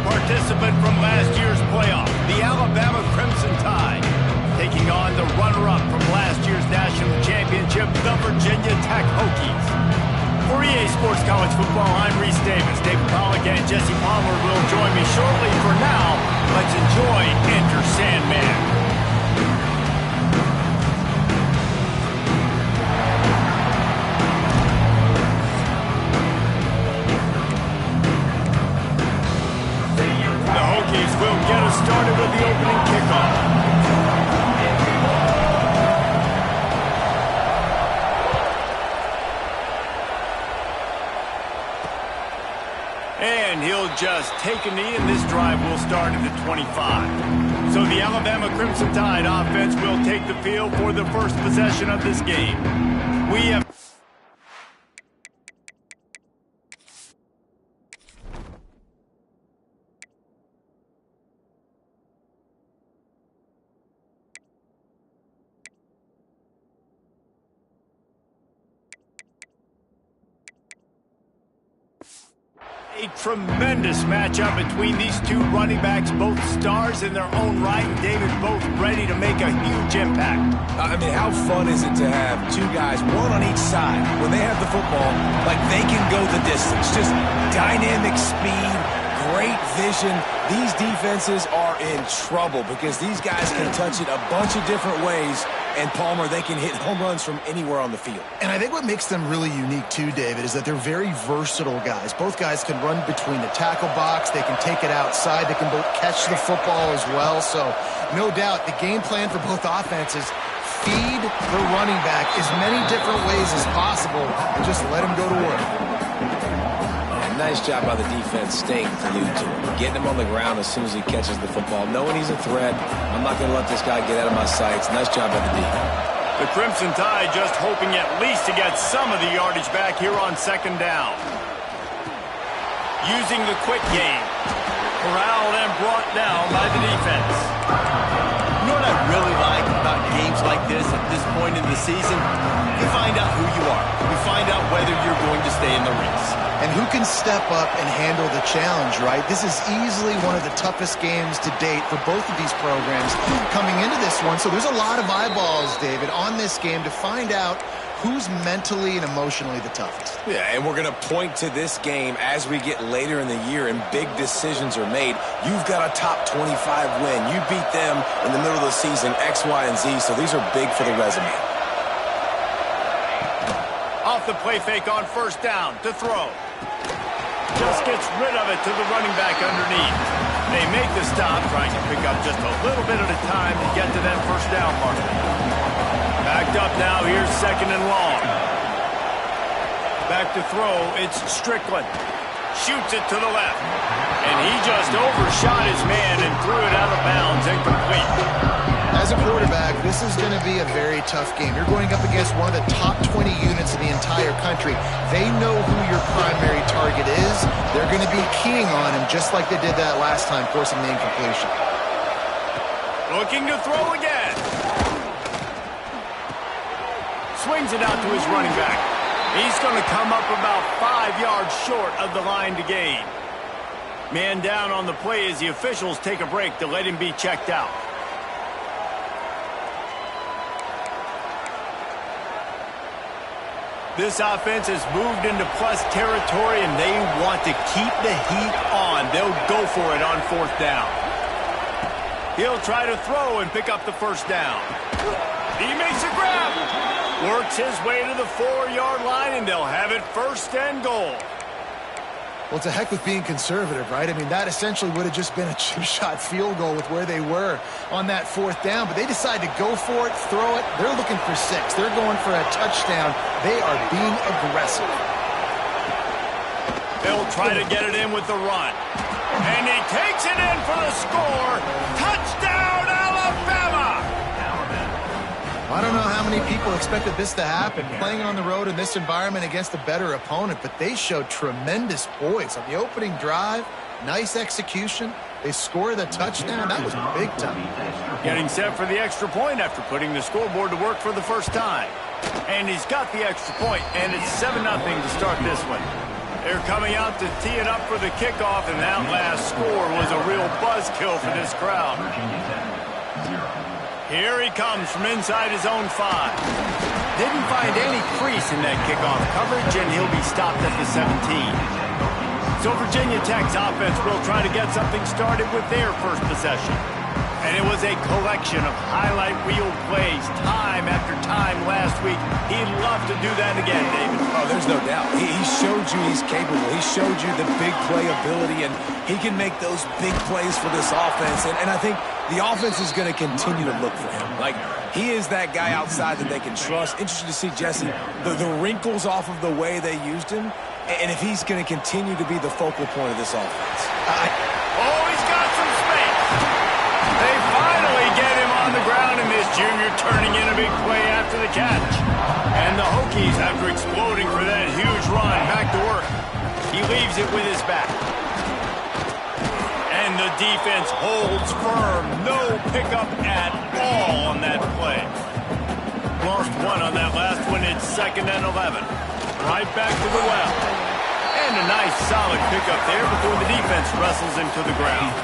participant from last year's playoff, the Alabama Crimson Tide, taking on the runner-up from last year's national championship, the Virginia Tech Hokies. For EA Sports College Football, I'm Reese Davis. David Pollack and Jesse Palmer will join me shortly. For now, let's enjoy Enter Sandman. Will get us started with the opening kickoff. And he'll just take a knee, and this drive will start at the 25. So the Alabama Crimson Tide offense will take the field for the first possession of this game. We have a tremendous matchup between these two running backs, both stars in their own right, and David, both ready to make a huge impact. I mean, how fun is it to have two guys, one on each side, when they have the football, like they can go the distance. Just dynamic speed, great vision. These defenses are in trouble because these guys can touch it a bunch of different ways. And Palmer, they can hit home runs from anywhere on the field. And I think what makes them really unique too, David, is that they're very versatile guys. Both guys can run between the tackle box. They can take it outside. They can both catch the football as well. So no doubt the game plan for both offenses, feed the running back as many different ways as possible and just let him go to work. Nice job by the defense staying glued to him. Getting him on the ground as soon as he catches the football. Knowing he's a threat. I'm not going to let this guy get out of my sights. Nice job by the defense. The Crimson Tide just hoping at least to get some of the yardage back here on second down. Using the quick game. Corralled and brought down by the defense. You know what I really like about games like this at this point in the season? You find out who you are. You find out whether you're going to stay in the race. And who can step up and handle the challenge, right? This is easily one of the toughest games to date for both of these programs coming into this one. So there's a lot of eyeballs, David, on this game to find out who's mentally and emotionally the toughest. Yeah, and we're going to point to this game as we get later in the year and big decisions are made. You've got a top 25 win. You beat them in the middle of the season, X, Y, and Z, so these are big for the resume. Off the play fake on first down to throw. Just gets rid of it to the running back underneath. They make the stop, trying to pick up just a little bit at a time to get to that first down marker. Backed up now, here's second and long. Back to throw, it's Strickland. Shoots it to the left. And he just overshot his man and threw it out of bounds, incomplete. As a quarterback, this is going to be a very tough game. You're going up against one of the top 20 units in the entire country. They know who your primary target is. They're going to be keying on him just like they did that last time, forcing the incompletion. Looking to throw again. Swings it out to his running back. He's going to come up about 5 yards short of the line to gain. Man down on the play as the officials take a break to let him be checked out. This offense has moved into plus territory, and they want to keep the heat on. They'll go for it on fourth down. He'll try to throw and pick up the first down. He makes a grab. Works his way to the 4-yard line, and they'll have it first and goal. Well, it's a heck with being conservative, right? I mean, that essentially would have just been a chip-shot field goal with where they were on that fourth down. But they decide to go for it, throw it. They're looking for 6. They're going for a touchdown. They are being aggressive. They'll try to get it in with the run. And he takes it in for the score. Touchdown, Alabama! I don't know how many people expected this to happen, playing on the road in this environment against a better opponent, but they showed tremendous poise on the opening drive. Nice execution. They scored a touchdown. That was big time. Getting set for the extra point after putting the scoreboard to work for the first time. And he's got the extra point, and it's 7-0 to start this one. They're coming out to tee it up for the kickoff, and that last score was a real buzzkill for this crowd. Here he comes from inside his own 5. Didn't find any crease in that kickoff coverage, and he'll be stopped at the 17. So Virginia Tech's offense will try to get something started with their first possession. And it was a collection of highlight reel plays time after time last week. He'd love to do that again, David. Oh, there's no doubt. He showed you he's capable. He showed you the big play ability, and he can make those big plays for this offense. And I think the offense is going to continue to look for him. Like, he is that guy outside that they can trust. Interesting to see, Jesse, the wrinkles off of the way they used him, and if he's going to continue to be the focal point of this offense. Oh, he's got some space. They finally get him on the ground, and this junior turning in a big play after the catch. And the Hokies, after exploding for that huge run, back to work. He leaves it with his back. And the defense holds firm. No pickup at all on that play. Lost 1 on that last one. It's 2nd and 11. Right back to the well. And a nice solid pickup there before the defense wrestles him to the ground.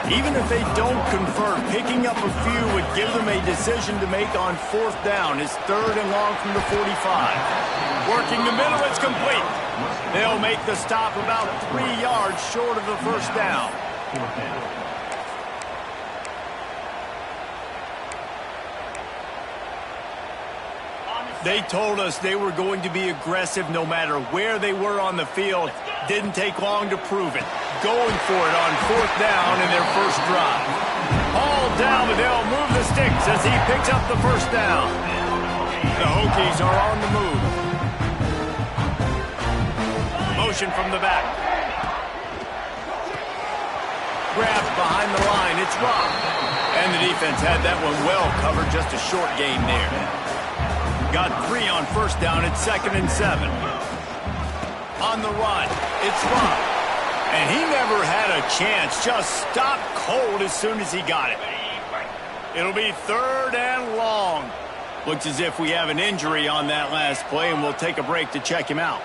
Even if they don't convert, picking up a few would give them a decision to make on 4th down. It's 3rd and long from the 45. Working the middle, it's complete. They'll make the stop about 3 yards short of the first down. They told us they were going to be aggressive no matter where they were on the field. Didn't take long to prove it. Going for it on 4th down in their first drive. Hauled down, but they'll move the sticks as he picks up the first down. The Hokies are on the move. Motion from the back. Grabbed behind the line. It's Rock. And the defense had that one well covered. Just a short gain there. Got 3 on 1st down. It's 2nd and 7. On the run, it's Rock. And he never had a chance. Just stopped cold as soon as he got it. It'll be 3rd and long. Looks as if we have an injury on that last play, and we'll take a break to check him out.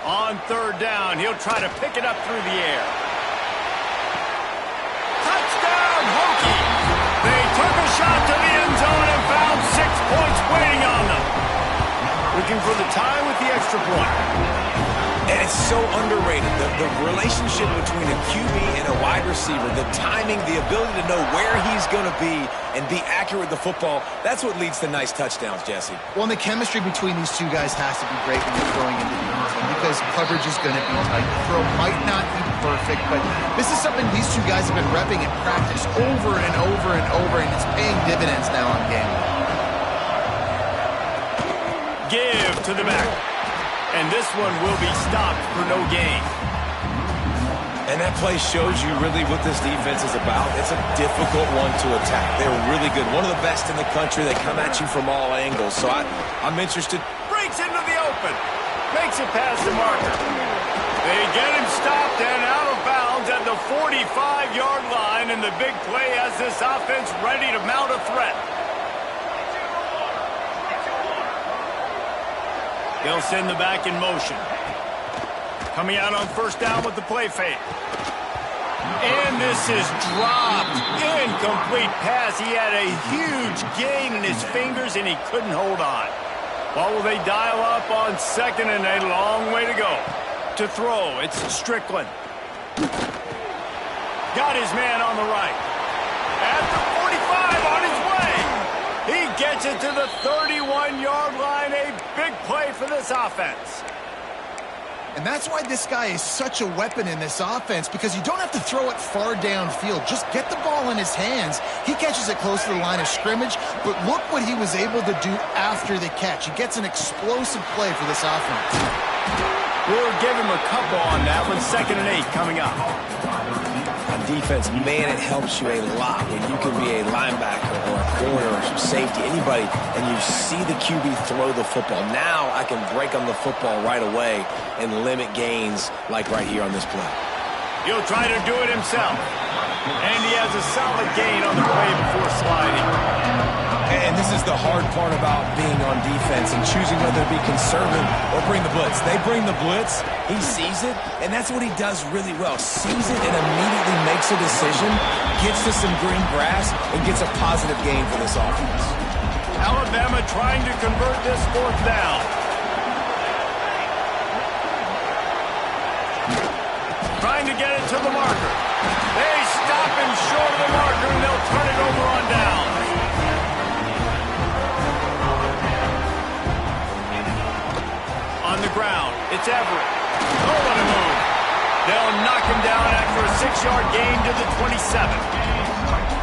On 3rd down, he'll try to pick it up through the air. Touchdown, Hokie! They took a shot to the end zone and found 6 points waiting on them. Looking for the tie with the extra point. And it's so underrated. The relationship between a QB and a wide receiver, the timing, the ability to know where he's going to be and be accurate with the football, that's what leads to nice touchdowns, Jesse. Well, and the chemistry between these two guys has to be great when you're throwing into the end zone because coverage is going to be tight. The throw might not be perfect, but this is something these two guys have been repping in practice over and over and over, and it's paying dividends now on game. Give to the back. And this one will be stopped for no gain. And that play shows you really what this defense is about. It's a difficult one to attack. They're really good. One of the best in the country. They come at you from all angles. So I'm interested. Breaks into the open. Makes it past the marker. They get him stopped and out of bounds at the 45-yard line. And the big play has this offense ready to mount a threat. They'll send the back in motion. Coming out on 1st down with the play fake. And this is dropped. Incomplete pass. He had a huge gain in his fingers, and he couldn't hold on. What will they dial up on 2nd and a long way to go? To throw, it's Strickland. Got his man on the right. At the 45 on his way. He gets it to the 31-yard line. A big play for this offense. And that's why this guy is such a weapon in this offense, because you don't have to throw it far downfield. Just get the ball in his hands. He catches it close to the line of scrimmage, but look what he was able to do after the catch. He gets an explosive play for this offense. We'll give him a couple on that one. 2nd and 8 coming up. On defense, man, it helps you a lot when you can be a linebacker or a corner or some safety, anybody, and you see the QB throw the football. Now I can break on the football right away and limit gains like right here on this play. He'll try to do it himself. And he has a solid gain on the play before sliding. And this is the hard part about being on defense and choosing whether to be conservative or bring the blitz. They bring the blitz, he sees it, and that's what he does really well. Sees it and immediately makes a decision, gets to some green grass, and gets a positive gain for this offense. Alabama trying to convert this fourth down. Trying to get it to the marker. They stop him short of the marker, and they'll turn it over on down. On the ground, it's Everett. Oh, what a move. They'll knock him down after a 6-yard gain to the 27.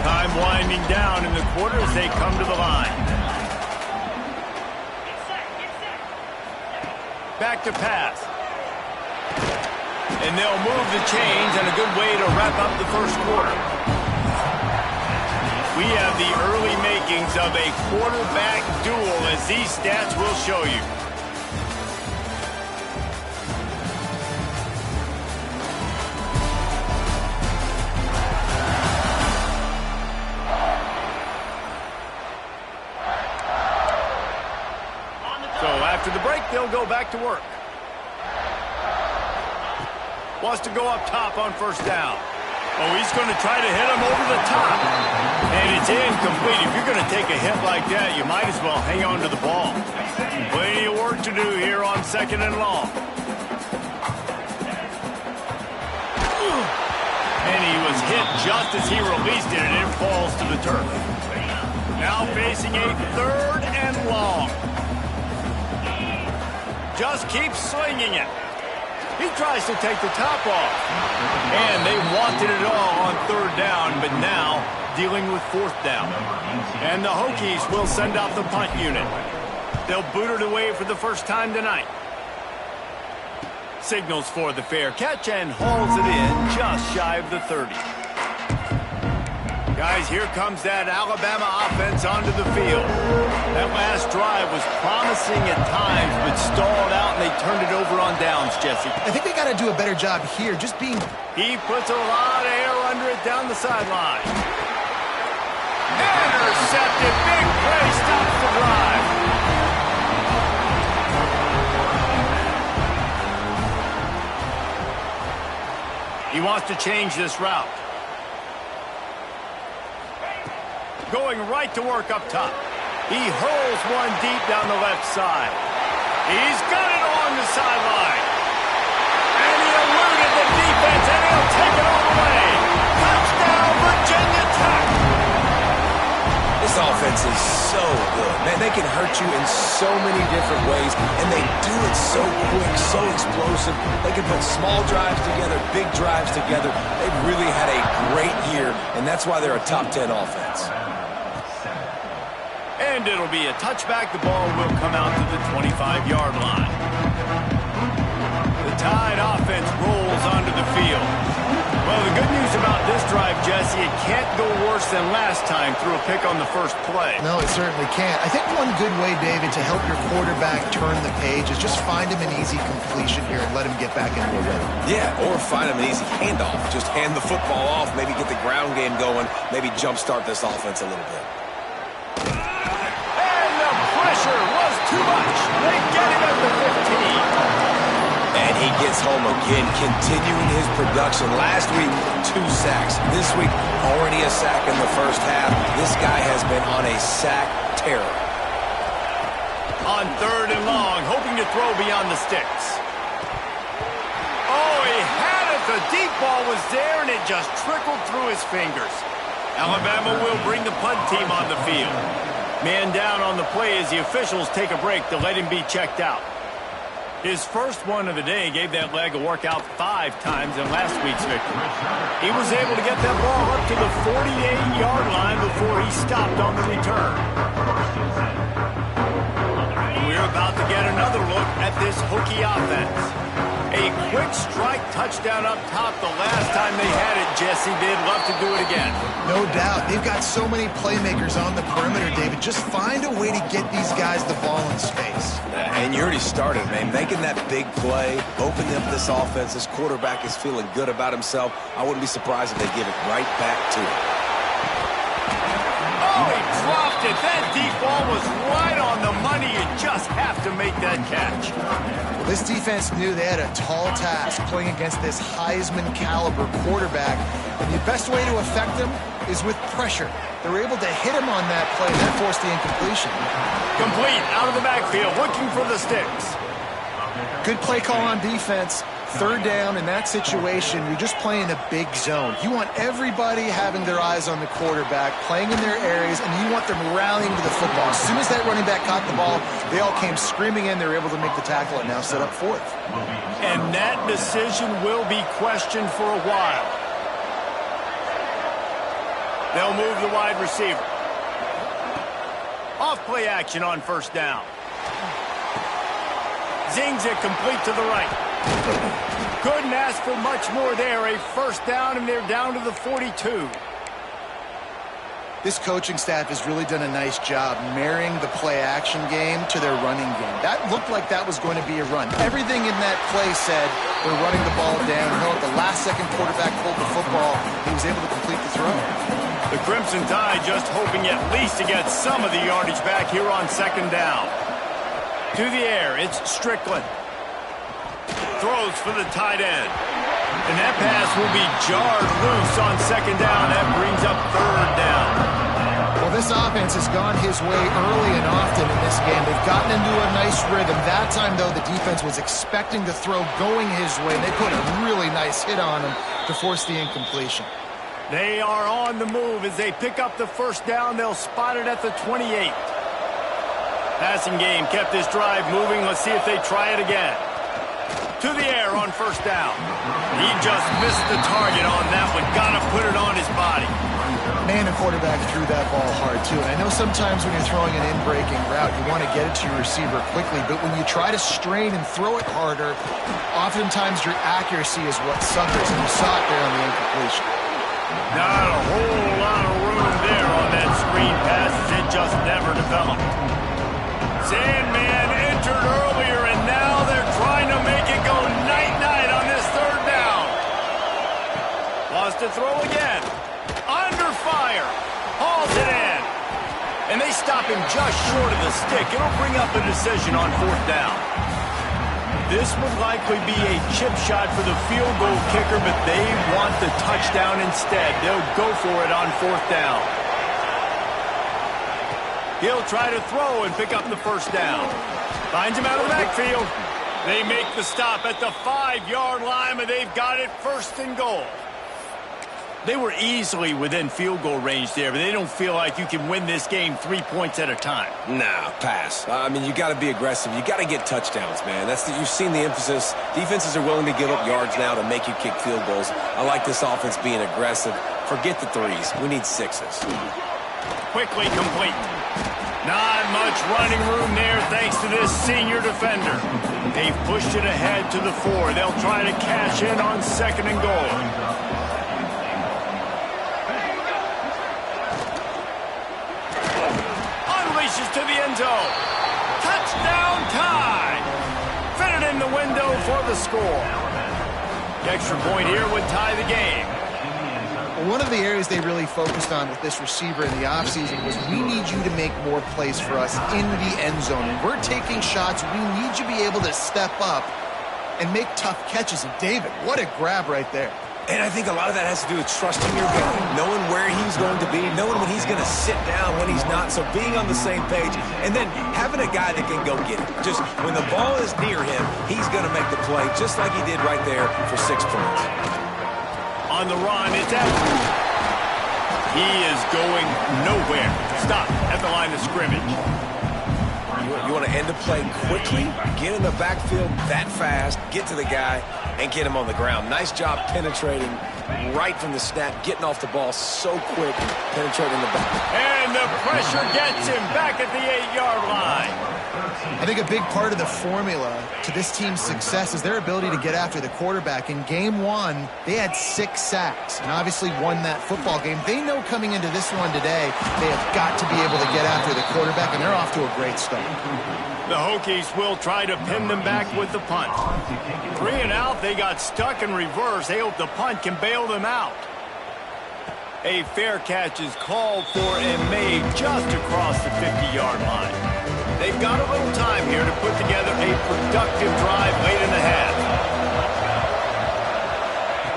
Time winding down in the quarter as they come to the line. Back to pass. And they'll move the chains, and a good way to wrap up the first quarter. We have the early makings of a quarterback duel, as these stats will show you. So after the break, they'll go back to work. Wants to go up top on first down. Oh, he's going to try to hit him over the top. And it's incomplete. If you're going to take a hit like that, you might as well hang on to the ball. Plenty of work to do here on 2nd and long. And he was hit just as he released it, and it falls to the turf. Now facing a 3rd and long. Just keep slinging it. He tries to take the top off. And they wanted it all on 3rd down, but now dealing with 4th down. And the Hokies will send out the punt unit. They'll boot it away for the first time tonight. Signals for the fair catch and hauls it in just shy of the 30. Guys, here comes that Alabama offense onto the field. That last drive was promising at times, but stalled out, and they turned it over on downs, Jesse. I think they got to do a better job here, just being... He puts a lot of air under it down the sideline. Intercepted. Big play stops the drive. He wants to change this route. Going right to work up top. He hurls one deep down the left side. He's got it on the sideline. And he eluded the defense, and he'll take it all the way. Touchdown, Virginia Tech. This offense is so good. Man, they can hurt you in so many different ways, and they do it so quick, so explosive. They can put small drives together, big drives together. They've really had a great year, and that's why they're a top 10 offense. And it'll be a touchback. The ball will come out to the 25-yard line. The Tide offense rolls onto the field. Well, the good news about this drive, Jesse, it can't go worse than last time through a pick on the first play. No, it certainly can't. I think one good way, David, to help your quarterback turn the page is just find him an easy completion here and let him get back into a rhythm. Yeah, or find him an easy handoff. Just hand the football off, maybe get the ground game going, maybe jumpstart this offense a little bit. Was too much. They get him at the 15. And he gets home again, continuing his production. Last week, 2 sacks. This week, already a sack in the first half. This guy has been on a sack terror. On 3rd and long, hoping to throw beyond the sticks. Oh, he had it. The deep ball was there, and it just trickled through his fingers. Alabama will bring the punt team on the field. Man down on the play as the officials take a break to let him be checked out. His first one of the day gave that leg a workout 5 times in last week's victory. He was able to get that ball up to the 48-yard line before he stopped on the return. We're about to get another look at this Hokie offense. A quick strike touchdown up top the last time they had it, Jesse. They'd love to do it again. No doubt. They've got so many playmakers on the perimeter, David. Just find a way to get these guys the ball in space. And you already started, man. Making that big play, opening up this offense. This quarterback is feeling good about himself. I wouldn't be surprised if they give it right back to him. Oh, Oh, he dropped it. That deep ball was right on the money. You just have to make that catch. Well, this defense knew they had a tall task playing against this Heisman caliber quarterback. And the best way to affect him is with pressure. They were able to hit him on that play, and that forced the incompletion. Complete out of the backfield, looking for the sticks. Good play call on defense. Third down in that situation, you're just playing a big zone. You want everybody having their eyes on the quarterback, playing in their areas, and you want them rallying to the football. As soon as that running back caught the ball, they all came screaming in. They were able to make the tackle and now set up fourth. And that decision will be questioned for a while. They'll move the wide receiver. Off play action on first down. Zings it complete to the right. Couldn't ask for much more there. A first down, and they're down to the 42. This coaching staff has really done a nice job marrying the play-action game to their running game. That looked like that was going to be a run. Everything in that play said they're running the ball down. You know, at the last second, quarterback pulled the football. He was able to complete the throw. The Crimson Tide just hoping at least to get some of the yardage back here on second down. To the air, it's Strickland. Throws for the tight end. And that pass will be jarred loose on second down. That brings up third down. Well, this offense has gone his way early and often in this game. They've gotten into a nice rhythm. That time, though, the defense was expecting the throw going his way. And they put a really nice hit on him to force the incompletion. They are on the move as they pick up the first down. They'll spot it at the 28. Passing game kept this drive moving. Let's see if they try it again. To the air on first down. He just missed the target on that one. Got to put it on his body. Man, the quarterback threw that ball hard, too. And I know sometimes when you're throwing an in-breaking route, you want to get it to your receiver quickly. But when you try to strain and throw it harder, oftentimes your accuracy is what suffers. And you saw it there on the incompletion. Not a whole lot of room there on that screen pass. It just never developed. Sandman entered earlier, and now they're trying to make it go night-night on this third down. Lost to throw again. Under fire. Hauls it in. And they stop him just short of the stick. It'll bring up a decision on fourth down. This would likely be a chip shot for the field goal kicker, but they want the touchdown instead. They'll go for it on fourth down. He'll try to throw and pick up the first down. Finds him out of the backfield. They make the stop at the 5-yard line, and they've got it first and goal. They were easily within field goal range there, but they don't feel like you can win this game 3 points at a time. Nah, pass. I mean, you got to be aggressive. You got to get touchdowns, man. You've seen the emphasis. Defenses are willing to give up yards now to make you kick field goals. I like this offense being aggressive. Forget the threes. We need sixes. Quickly complete. Not much running room there thanks to this senior defender. They've pushed it ahead to the 4. They'll try to cash in on second and goal. Unleashes to the end zone. Touchdown time. Fit it in the window for the score. The extra point here would tie the game. One of the areas they really focused on with this receiver in the offseason was we need you to make more plays for us in the end zone. And we're taking shots. We need you to be able to step up and make tough catches. And David, what a grab right there. And I think a lot of that has to do with trusting your guy, knowing where he's going to be, knowing when he's going to sit down, when he's not. So being on the same page, and then having a guy that can go get it. Just when the ball is near him, he's going to make the play, just like he did right there for 6 points. On the run, it's out. He is going nowhere. Stop at the line of scrimmage. You want to end the play quickly, get in the backfield that fast, get to the guy, and get him on the ground. Nice job penetrating right from the snap, getting off the ball so quick, penetrating the back. And the pressure gets him back at the 8-yard line. I think a big part of the formula to this team's success is their ability to get after the quarterback. In game 1, they had 6 sacks and obviously won that football game. They know coming into this one today, they have got to be able to get after the quarterback, and they're off to a great start. The Hokies will try to pin them back with the punt. 3 and out, they got stuck in reverse. They hope the punt can bail them out. A fair catch is called for and made just across the 50-yard line. They've got a little time here to put together a productive drive late in the half.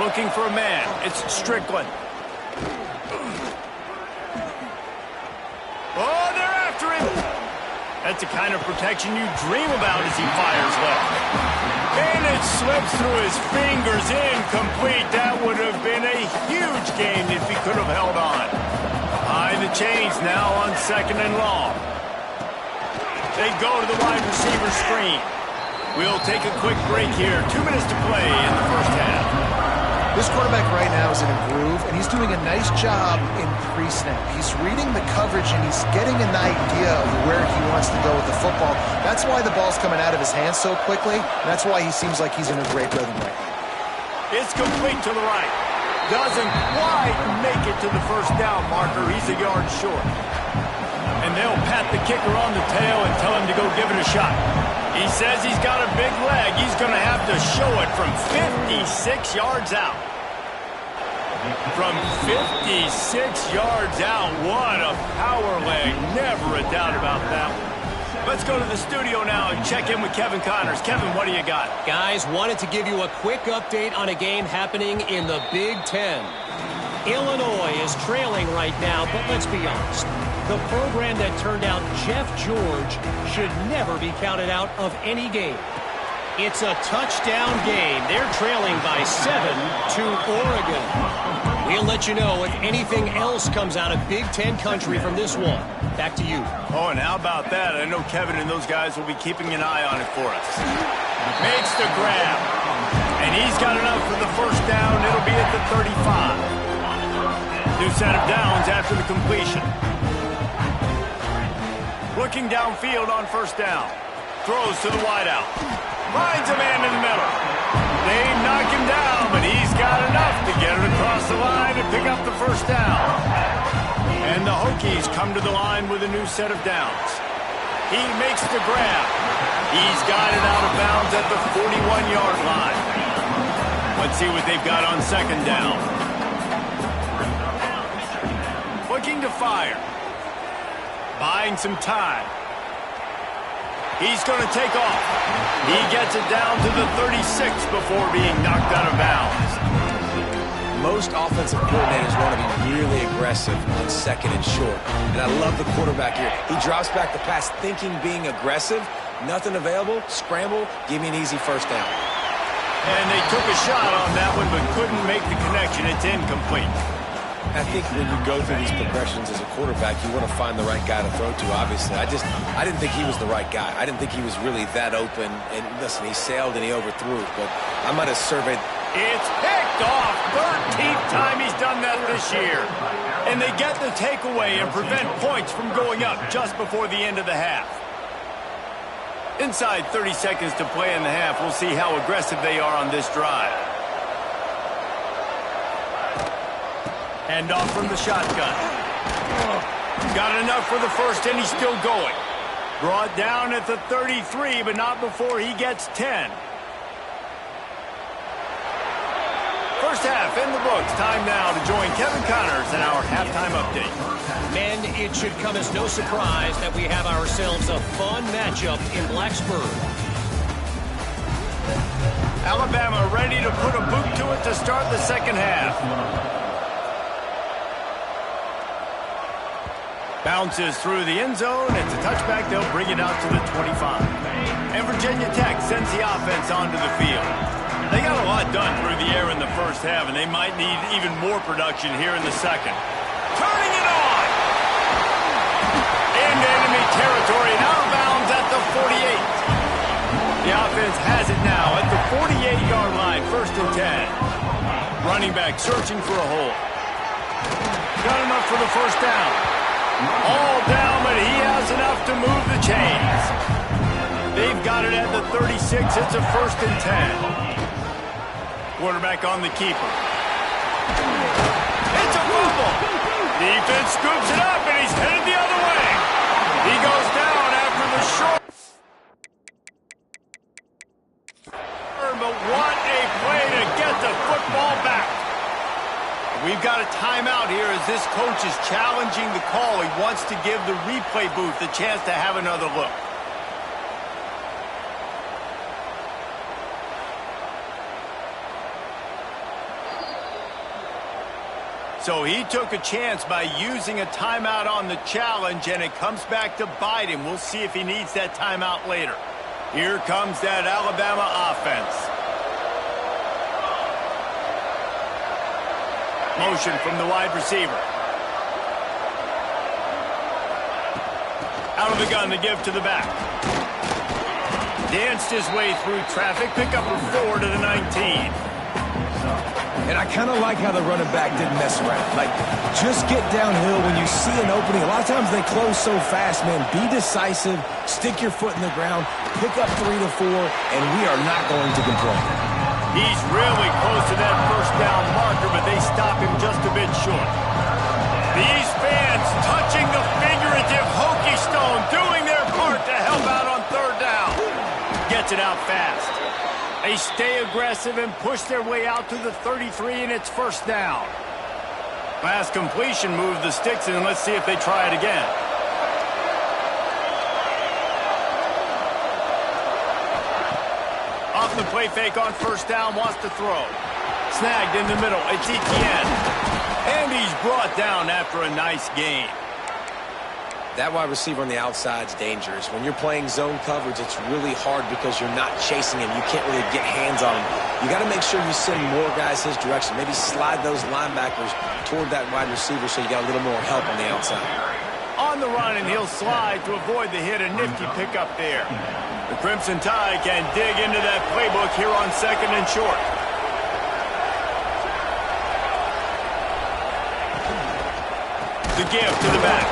Looking for a man. It's Strickland. Oh, they're after him. That's the kind of protection you dream about as he fires left. And it slips through his fingers, incomplete. That would have been a huge gain if he could have held on. High the chains now on 2nd and long. They go to the wide receiver screen. We'll take a quick break here. 2 minutes to play in the first half. This quarterback right now is in a groove, and he's doing a nice job in pre-snap. He's reading the coverage, and he's getting an idea of where he wants to go with the football. That's why the ball's coming out of his hands so quickly, and that's why he seems like he's in a great rhythm right now. It's complete to the right. Doesn't quite make it to the first down marker. He's a yard short. And they'll pat the kicker on the tail and tell him to go give it a shot. He says he's got a big leg. He's going to have to show it from 56 yards out. From 56 yards out, what a power leg. Never a doubt about that one. Let's go to the studio now and check in with Kevin Connors. Kevin, what do you got? Guys, wanted to give you a quick update on a game happening in the Big Ten. Illinois is trailing right now, but let's be honest. The program that turned out Jeff George should never be counted out of any game. It's a touchdown game. They're trailing by 7 to Oregon. We'll let you know if anything else comes out of Big Ten country from this one. Back to you. Oh, and how about that? I know Kevin and those guys will be keeping an eye on it for us. Makes the grab. And he's got enough for the first down. It'll be at the 35. New set of downs after the completion. Looking downfield on first down. Throws to the wideout. Finds a man in the middle. They knock him down, but he's got enough to get it across the line and pick up the first down. And the Hokies come to the line with a new set of downs. He makes the grab. He's got it out of bounds at the 41-yard line. Let's see what they've got on second down. Looking to fire. Buying some time. He's going to take off. He gets it down to the 36 before being knocked out of bounds. Most offensive coordinators want to be really aggressive on 2nd and short. And I love the quarterback here. He drops back the pass thinking being aggressive. Nothing available. Scramble. Give me an easy first down. And they took a shot on that one but couldn't make the connection. It's incomplete. I think when you go through these progressions as a quarterback, you want to find the right guy to throw to, obviously. I didn't think he was the right guy. I didn't think he was really that open. And listen, he sailed and he overthrew it, but I might have surveyed. It's picked off. 13th time he's done that this year. And they get the takeaway and prevent points from going up just before the end of the half. Inside 30 seconds to play in the half, we'll see how aggressive they are on this drive. Hand off from the shotgun. Got enough for the first, and he's still going. Brought down at the 33, but not before he gets 10. First half in the books. Time now to join Kevin Connors in our halftime update. Men, it should come as no surprise that we have ourselves a fun matchup in Blacksburg. Alabama ready to put a boot to it to start the second half. Bounces through the end zone. It's a touchback. They'll bring it out to the 25. And Virginia Tech sends the offense onto the field. They got a lot done through the air in the first half, and they might need even more production here in the second. Turning it on! Into enemy territory and out of bounds at the 48. The offense has it now at the 48-yard line, 1st and 10. Running back searching for a hole. Got enough for the first down. All down, but he has enough to move the chains. They've got it at the 36. It's a 1st and 10. Quarterback on the keeper. It's a fumble. Defense scoops it up, and he's headed the other way. He goes down after the short. But what a play to get the football back. We've got a timeout here as this coach is challenging the call. He wants to give the replay booth a chance to have another look. So he took a chance by using a timeout on the challenge, and it comes back to bite him. We'll see if he needs that timeout later. Here comes that Alabama offense. Motion from the wide receiver. Out of the gun to give to the back. Danced his way through traffic. Pick up a 4 to the 19. And I kind of like how the running back didn't mess around. Like, just get downhill when you see an opening. A lot of times they close so fast, man. Be decisive, stick your foot in the ground, pick up 3 to 4, and we are not going to complain. He's really close to that first down marker, but they stop him just a bit short. These fans touching the figurative Hokie Stone, doing their part to help out on third down. Gets it out fast. They stay aggressive and push their way out to the 33, and it's first down. Pass completion moved the sticks, and let's see if they try it again. Off the play fake on first down, wants to throw. Snagged in the middle, it's Etienne. And he's brought down after a nice gain. That wide receiver on the outside is dangerous. When you're playing zone coverage, it's really hard because you're not chasing him. You can't really get hands on him. You got to make sure you send more guys his direction. Maybe slide those linebackers toward that wide receiver so you got a little more help on the outside. On the run, and he'll slide to avoid the hit. A nifty pickup there. The Crimson Tide can dig into that playbook here on second and short. The give to the back.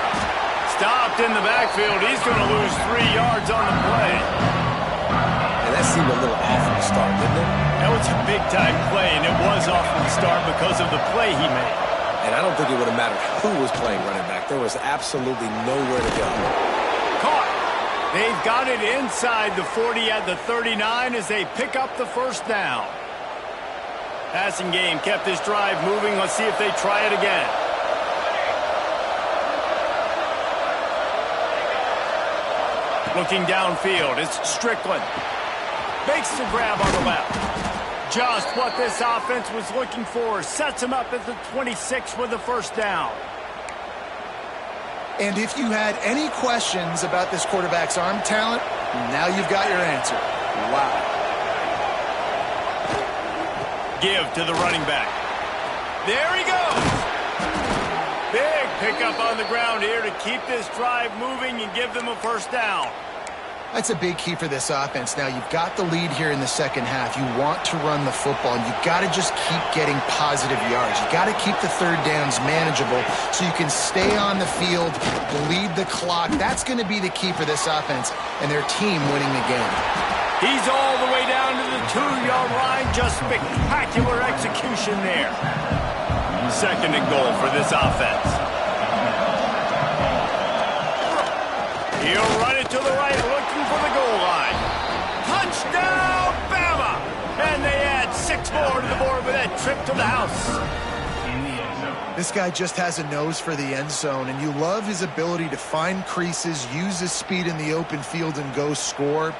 Stopped in the backfield. He's going to lose 3 yards on the play. And that seemed a little off from the start, didn't it? That was a big-time play, and it was off from the start because of the play he made. And I don't think it would have mattered who was playing running back. There was absolutely nowhere to go. Caught. They've got it inside the 40 at the 39 as they pick up the first down. Passing game kept this drive moving. Let's see if they try it again. Looking downfield, it's Strickland. Makes the grab on the left. Just what this offense was looking for. Sets him up at the 26 with the first down. And if you had any questions about this quarterback's arm talent, now you've got your answer. Wow. Give to the running back. There he goes. Big pickup on the ground here to keep this drive moving and give them a first down. That's a big key for this offense. Now, you've got the lead here in the second half. You want to run the football, and you've got to just keep getting positive yards. You've got to keep the third downs manageable so you can stay on the field, bleed the clock. That's going to be the key for this offense and their team winning the game. He's all the way down to the 2-yard line. Just spectacular execution there. Second and goal for this offense. He'll run it to the right, looking for the goal line. Touchdown, Bama! And they add 6 more to the board with that trip to the house. This guy just has a nose for the end zone, and you love his ability to find creases, use his speed in the open field, and go score.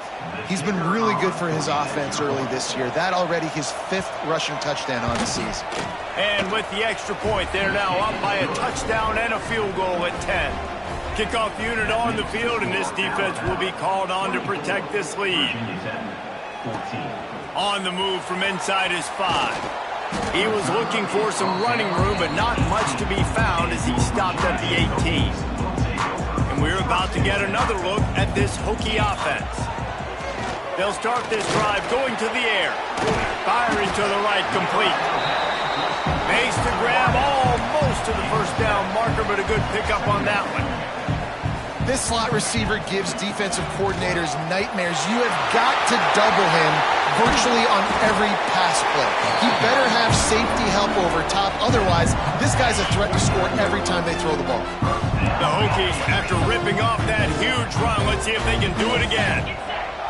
He's been really good for his offense early this year. That already his 5th rushing touchdown on the season. And with the extra point, they're now up by a touchdown and a field goal at 10. Kickoff unit on the field, and this defense will be called on to protect this lead. On the move from inside his 5. He was looking for some running room, but not much to be found as he stopped at the 18. And we're about to get another look at this Hokie offense. They'll start this drive going to the air. Firing to the right, complete. Makes the grab almost to the first down marker, but a good pickup on that one. This slot receiver gives defensive coordinators nightmares. You have got to double him virtually on every pass play. He better have safety help over top. Otherwise, this guy's a threat to score every time they throw the ball. The Hokies, after ripping off that huge run, let's see if they can do it again.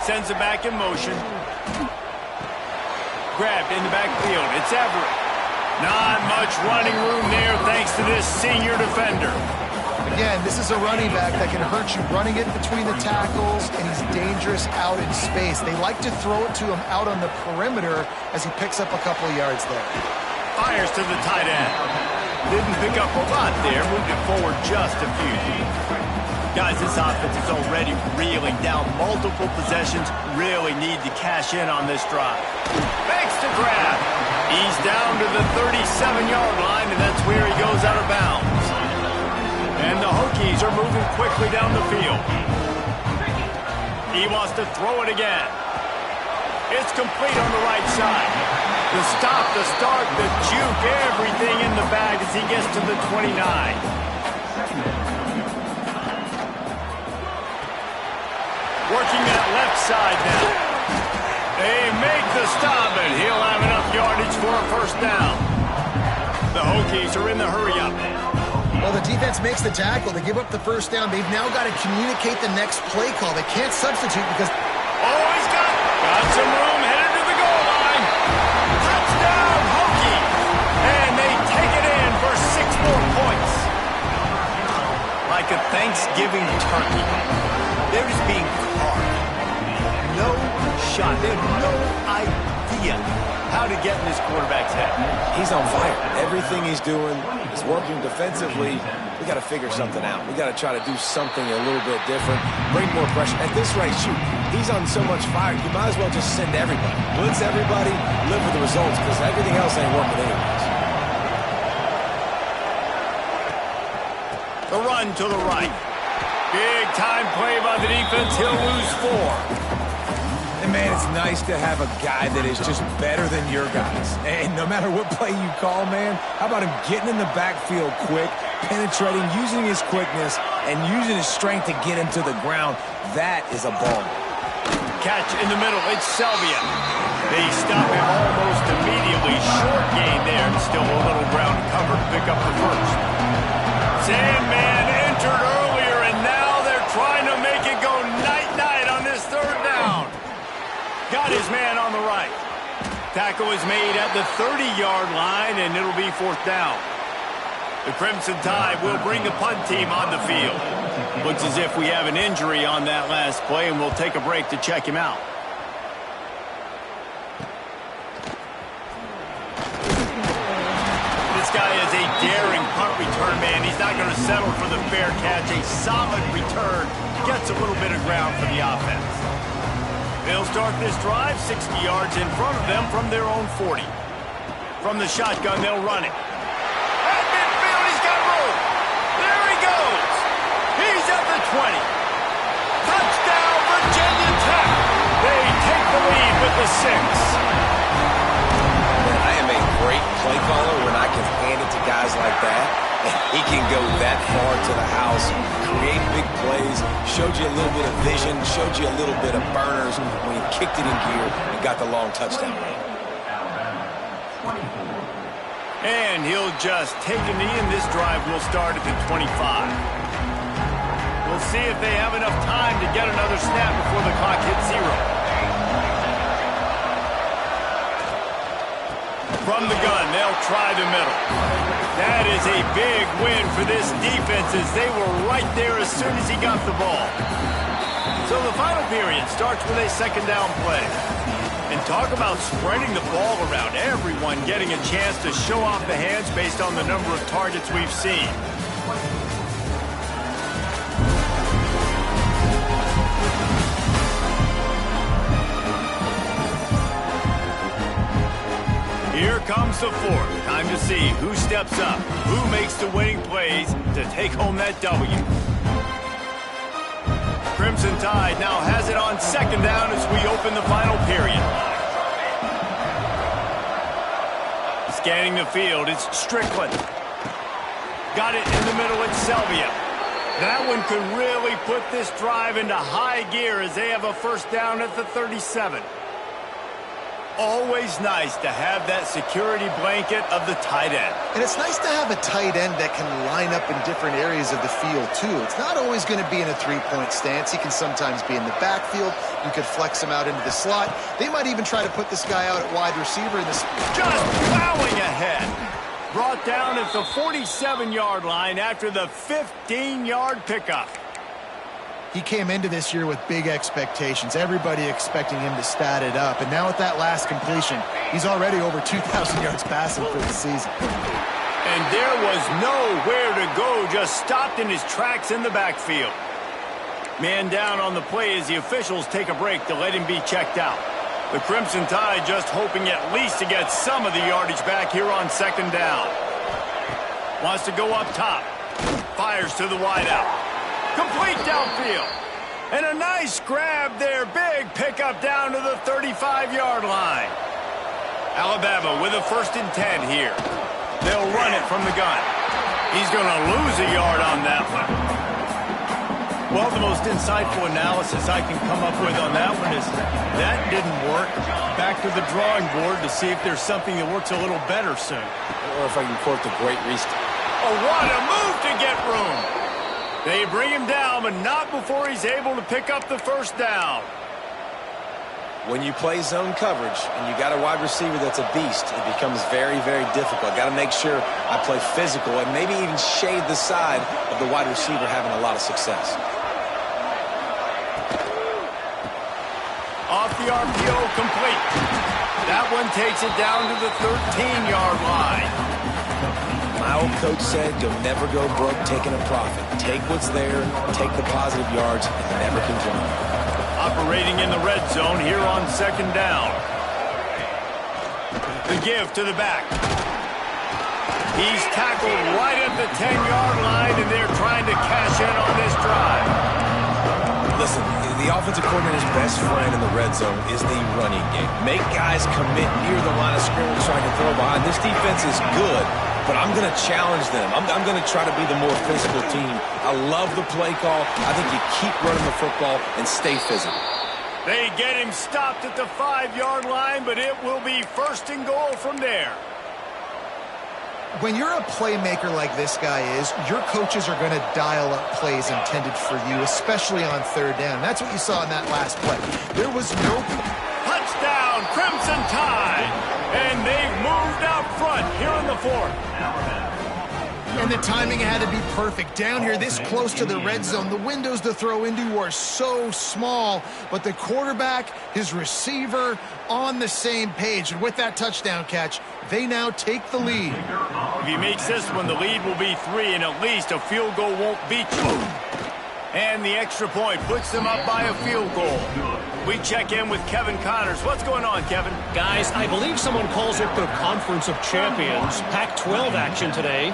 Sends it back in motion. Grabbed in the backfield. It's Everett. Not much running room there thanks to this senior defender. Again, this is a running back that can hurt you running it between the tackles, and he's dangerous out in space. They like to throw it to him out on the perimeter as he picks up a couple of yards there. Fires to the tight end. Didn't pick up a lot there, moved it forward just a few. Guys, this offense is already reeling down multiple possessions. Really need to cash in on this drive. Makes the grab. He's down to the 37-yard line, and that's where he goes out of bounds. And the Hokies are moving quickly down the field. He wants to throw it again. It's complete on the right side. The stop, the start, the juke, everything in the bag as he gets to the 29. Working that left side now. They make the stop, and he'll have enough yardage for a first down. The Hokies are in the hurry-up. Well, the defense makes the tackle. They give up the first down. They've now got to communicate the next play call. They can't substitute because... Oh, he's got some room, headed to the goal line. Touchdown, Hokies. And they take it in for 6 more points. Like a Thanksgiving turkey. They're just being carved. No shot. They have no idea how to get in this quarterback's head. He's on fire. Everything he's doing is working defensively. We got to figure something out. We got to try to do something a little bit different. Bring more pressure. At this rate, shoot, he's on so much fire, you might as well just send everybody. Blitz everybody, live with the results, because everything else ain't working anyways. The run to the right. Big time play by the defense. He'll lose 4. And, man, it's nice to have a guy that is just better than your guys. And no matter what play you call, man, how about him getting in the backfield quick, penetrating, using his quickness, and using his strength to get him to the ground? That is a ball. Catch in the middle. It's Selvia. They stop him almost immediately. Short gain there. And still a little ground cover to pick up the first. Sandman entered earlier, and now they're trying to make it go night-night on this third down. Got his man on the right. Tackle is made at the 30-yard line, and it'll be 4th down. The Crimson Tide will bring the punt team on the field. Looks as if we have an injury on that last play, and we'll take a break to check him out. This guy is a daring punt return man. He's not going to settle for the fair catch. A solid return. Gets a little bit of ground for the offense. They'll start this drive 60 yards in front of them from their own 40. From the shotgun, they'll run it. At midfield, he's got room. There he goes. He's at the 20. Touchdown, Virginia Tech. They take the lead with the 6. I am a great play caller when I can hand it to guys like that. He can go that far to the house, create big plays, showed you a little bit of vision, showed you a little bit of burners when he kicked it in gear and got the long touchdown run. And he'll just take a knee, and this drive will start at the 25. We'll see if they have enough time to get another snap before the clock hits 0. From the gun, they'll try the middle. That is a big win for this defense as they were right there as soon as he got the ball. So the final period starts with a 2nd down play. And talk about spreading the ball around. Everyone getting a chance to show off the hands based on the number of targets we've seen. Here comes the 4th. Time to see who steps up, who makes the winning plays to take home that W. Crimson Tide now has it on 2nd down as we open the final period. Scanning the field, it's Strickland. Got it in the middle, it's Selvia. That one could really put this drive into high gear as they have a first down at the 37. Always nice to have that security blanket of the tight end. And it's nice to have a tight end that can line up in different areas of the field, too. It's not always going to be in a three-point stance. He can sometimes be in the backfield. You could flex him out into the slot. They might even try to put this guy out at wide receiver in the... Just plowing ahead. brought down at the 47-yard line after the 15-yard pickup. He came into this year with big expectations. Everybody expecting him to stat it up. And now with that last completion, he's already over 2,000 yards passing for the season. And there was nowhere to go, just stopped in his tracks in the backfield. Man down on the play as the officials take a break to let him be checked out. The Crimson Tide just hoping at least to get some of the yardage back here on second down. Wants to go up top. Fires to the wideout. Complete downfield. And a nice grab there. Big pickup down to the 35-yard line. Alabama with a 1st and 10 here. They'll run it from the gun. He's going to lose a yard on that one. Well, the most insightful analysis I can come up with on that one is that didn't work. Back to the drawing board to see if there's something that works a little better soon. Or if I can quote the great Reese. Oh, what a move to get room. They bring him down, but not before he's able to pick up the 1st down. When you play zone coverage and you got a wide receiver that's a beast, it becomes very, very difficult. Got to make sure I play physical and maybe even shade the side of the wide receiver having a lot of success. Off the RPO, complete. That one takes it down to the 13-yard line. My old coach said, you'll never go broke taking a profit. Take what's there, take the positive yards, and never complain. Operating in the red zone here on second down. The give to the back. He's tackled right at the 10-yard line, and they're trying to cash in on this drive. Listen, the offensive coordinator's best friend in the red zone is the running game. Make guys commit near the line of scrimmage so I can throw behind. This defense is good, but I'm going to challenge them. I'm going to try to be the more physical team. I love the play call. I think you keep running the football and stay physical. They get him stopped at the 5-yard line, but it will be 1st and goal from there. When you're a playmaker like this guy is, your coaches are going to dial up plays intended for you, especially on 3rd down. That's what you saw in that last play. There was no... Touchdown, Crimson Tide! And they've moved out front here in the 4th. And the timing had to be perfect. Down here, this close to the red zone, the windows to throw into are so small, but the quarterback, his receiver, on the same page. And with that touchdown catch, they now take the lead. If he makes this one, the lead will be 3, and at least a field goal won't beat you. And the extra point puts them up by a field goal. We check in with Kevin Connors. What's going on, Kevin? Guys, I believe someone calls it the Conference of Champions. Pac-12 action today.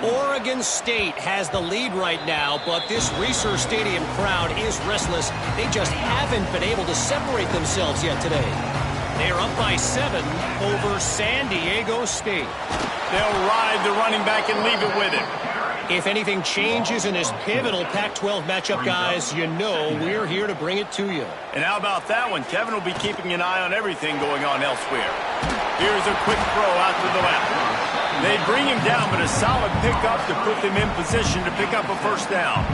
Oregon State has the lead right now, but this Reser Stadium crowd is restless. They just haven't been able to separate themselves yet today. They're up by 7 over San Diego State. They'll ride the running back and leave it with him. If anything changes in this pivotal Pac-12 matchup, guys, you know we're here to bring it to you. And how about that one? Kevin will be keeping an eye on everything going on elsewhere. Here's a quick throw out to the left. They bring him down, but a solid pickup to put them in position to pick up a 1st down.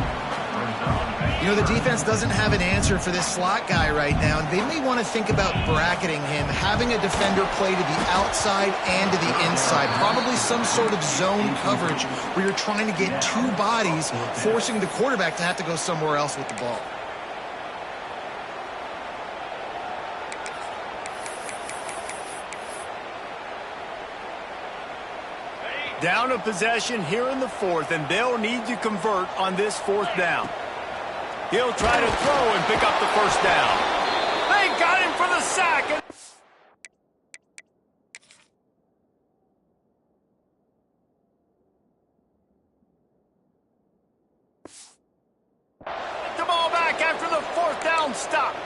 You know, the defense doesn't have an answer for this slot guy right now. They may want to think about bracketing him, having a defender play to the outside and to the inside. Probably some sort of zone coverage where you're trying to get 2 bodies, forcing the quarterback to have to go somewhere else with the ball. Down a possession here in the 4th, and they'll need to convert on this 4th down. He'll try to throw and pick up the 1st down. They got him for the sack. The ball back after the 4th down stop.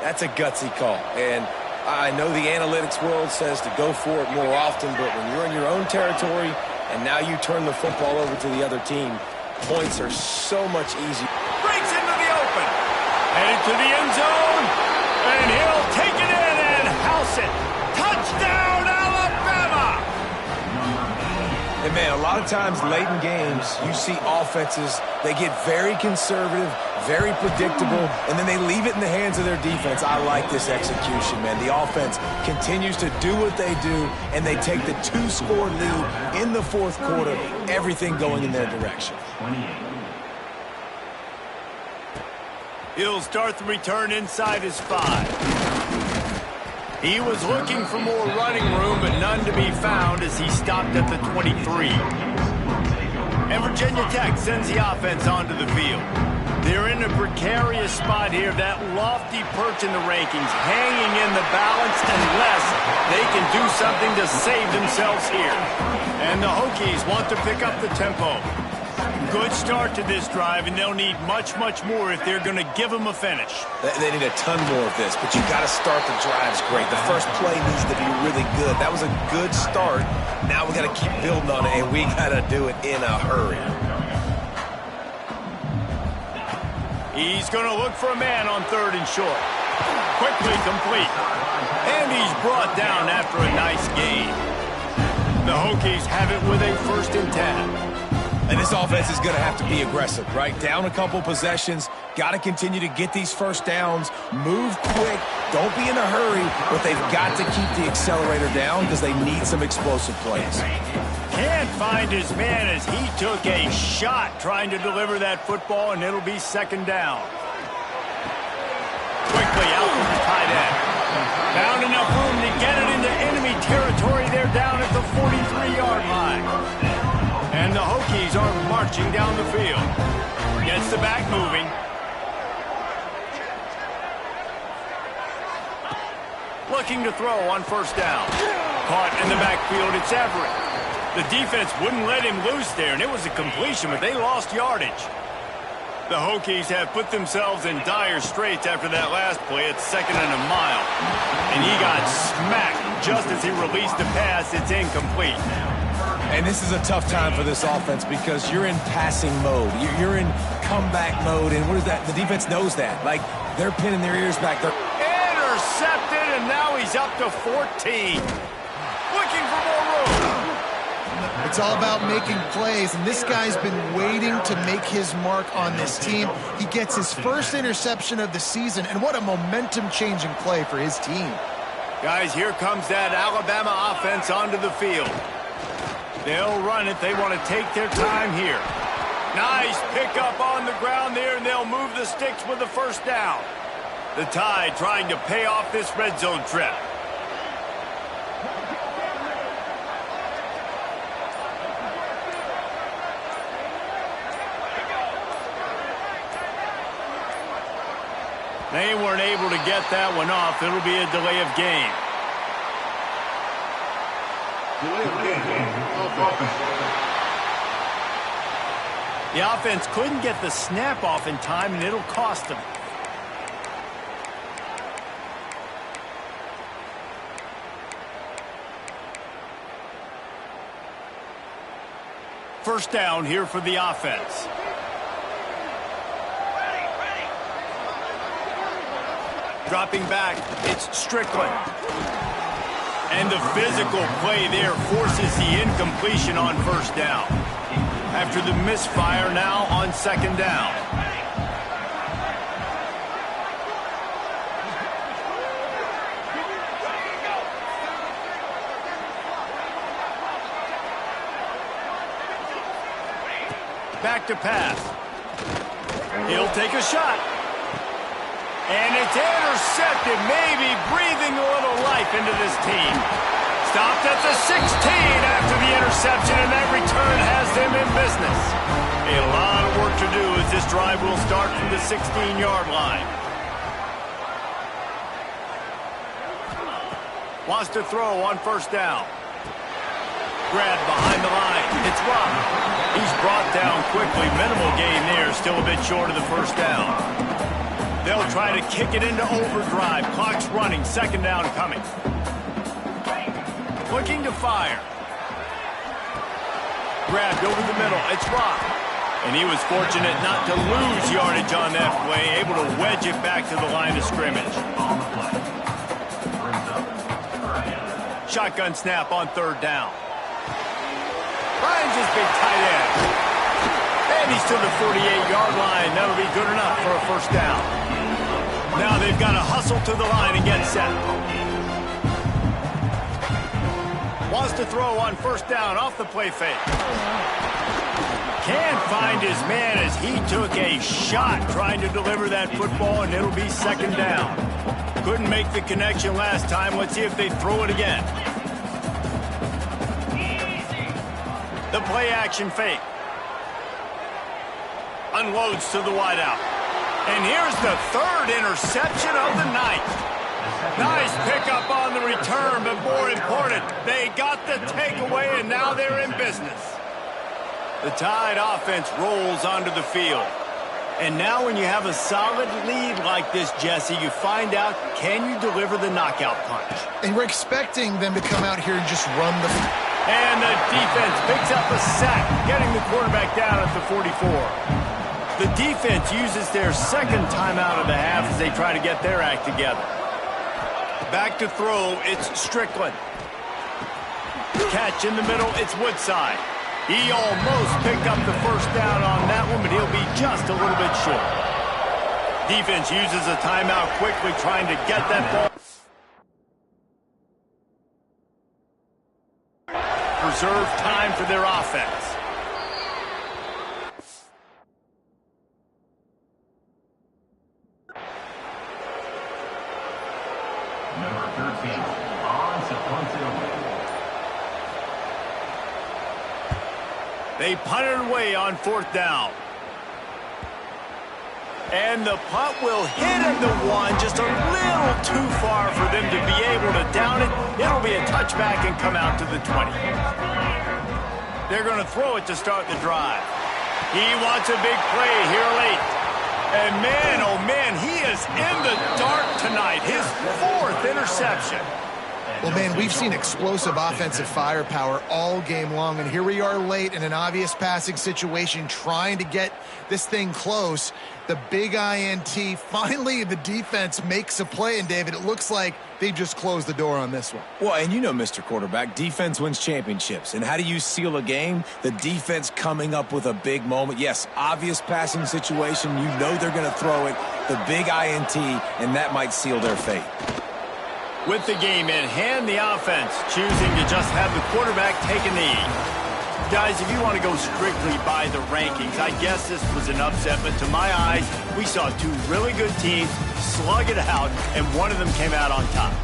That's a gutsy call. And I know the analytics world says to go for it more often, but when you're in your own territory and now you turn the football over to the other team, points are so much easier. Breaks into the open. Headed to the end zone. And he'll take it in and house it. Touchdown, Alabama! And, man, a lot of times late in games, you see offenses, they get very conservative, very predictable, and then they leave it in the hands of their defense. I like this execution, man. The offense continues to do what they do, and they take the 2-score lead in the fourth quarter, everything going in their direction. He'll start the return inside his 5. He was looking for more running room, but none to be found as he stopped at the 23. And Virginia Tech sends the offense onto the field. They're in a precarious spot here, that lofty perch in the rankings, hanging in the balance unless they can do something to save themselves here. And the Hokies want to pick up the tempo. Good start to this drive, and they'll need much, much more if they're going to give them a finish. They need a ton more of this, but you got to start the drives great. The first play needs to be really good. That was a good start. Now we got to keep building on it, and we got to do it in a hurry. He's going to look for a man on 3rd and short. Quickly complete. And he's brought down after a nice gain. The Hokies have it with a 1st and 10. And this offense is going to have to be aggressive, right? Down a couple possessions, got to continue to get these first downs, move quick, don't be in a hurry, but they've got to keep the accelerator down because they need some explosive plays. Can't find his man as he took a shot trying to deliver that football, and it'll be 2nd down. Quickly out to the tight end. Found enough room to get it into enemy territory. They're down at the 43-yard line. And the Hokies are marching down the field. Gets the back moving. Looking to throw on 1st down. Caught in the backfield, it's Everett. The defense wouldn't let him loose there, and it was a completion, but they lost yardage. The Hokies have put themselves in dire straits after that last play. It's 2nd and a mile. And he got smacked just as he released the pass. It's incomplete. And this is a tough time for this offense because you're in passing mode. You're in comeback mode, and what is that? The defense knows that. Like, they're pinning their ears back. They're intercepted, and now he's up to 14. Looking for more room. It's all about making plays, and this guy's been waiting to make his mark on this team. He gets his 1st interception of the season, and what a momentum-changing play for his team. Guys, here comes that Alabama offense onto the field. They'll run it. They want to take their time here. Nice pickup on the ground there, and they'll move the sticks with the 1st down. The Tide trying to pay off this red zone trip. They weren't able to get that one off. It'll be a delay of game. The offense couldn't get the snap off in time, and it'll cost them. First down here for the offense. Dropping back, it's Strickland. And the physical play there forces the incompletion on 1st down. After the misfire, now on 2nd down. Back to pass. He'll take a shot. And it's intercepted, maybe breathing a little life into this team. Stopped at the 16 after the interception, and that return has them in business. A lot of work to do as this drive will start from the 16-yard line. Wants to throw on 1st down. Grabbed behind the line. It's Rock. He's brought down quickly. Minimal gain there, still a bit short of the 1st down. They'll try to kick it into overdrive. Clock's running. 2nd down coming. Looking to fire. Grabbed over the middle. It's Rock. And he was fortunate not to lose yardage on that play. Able to wedge it back to the line of scrimmage. Shotgun snap on 3rd down. Finds his big tight end. And he's to the 48-yard line. That'll be good enough for a first down. Now they've got to hustle to the line and get set. Wants to throw on first down off the play fake. Can't find his man as he took a shot trying to deliver that football, and it'll be second down. Couldn't make the connection last time. Let's see if they throw it again. The play action fake. Unloads to the wideout. And here's the third interception of the night. Nice pickup on the return, but more important, they got the takeaway, and now they're in business. The Tide offense rolls onto the field. And now when you have a solid lead like this, Jesse, you find out, can you deliver the knockout punch? And we're expecting them to come out here and just run the... And the defense picks up a sack, getting the quarterback down at the 44. The defense uses their second timeout of the half as they try to get their act together. Back to throw, it's Strickland. Catch in the middle, it's Woodside. He almost picked up the first down on that one, but he'll be just a little bit short. Defense uses a timeout quickly, trying to get that ball. Preserve time for their offense. Number 13, on sequential. They punted away on fourth down. And the punt will hit at the one, just a little too far for them to be able to down it. It'll be a touchback and come out to the 20. They're going to throw it to start the drive. He wants a big play here late. And man, oh man, he is in the dark tonight. His fourth interception. Well, man, we've seen explosive offensive firepower all game long, and here we are late in an obvious passing situation trying to get this thing close. The big INT, finally the defense makes a play, and David, it looks like they've just closed the door on this one. Well, and you know, Mr. Quarterback, defense wins championships. And how do you seal a game? The defense coming up with a big moment. Yes, obvious passing situation. You know they're going to throw it. The big INT, and that might seal their fate. With the game in hand, the offense choosing to just have the quarterback take a knee. Guys, if you want to go strictly by the rankings, I guess this was an upset, but to my eyes, we saw two really good teams slug it out, and one of them came out on top.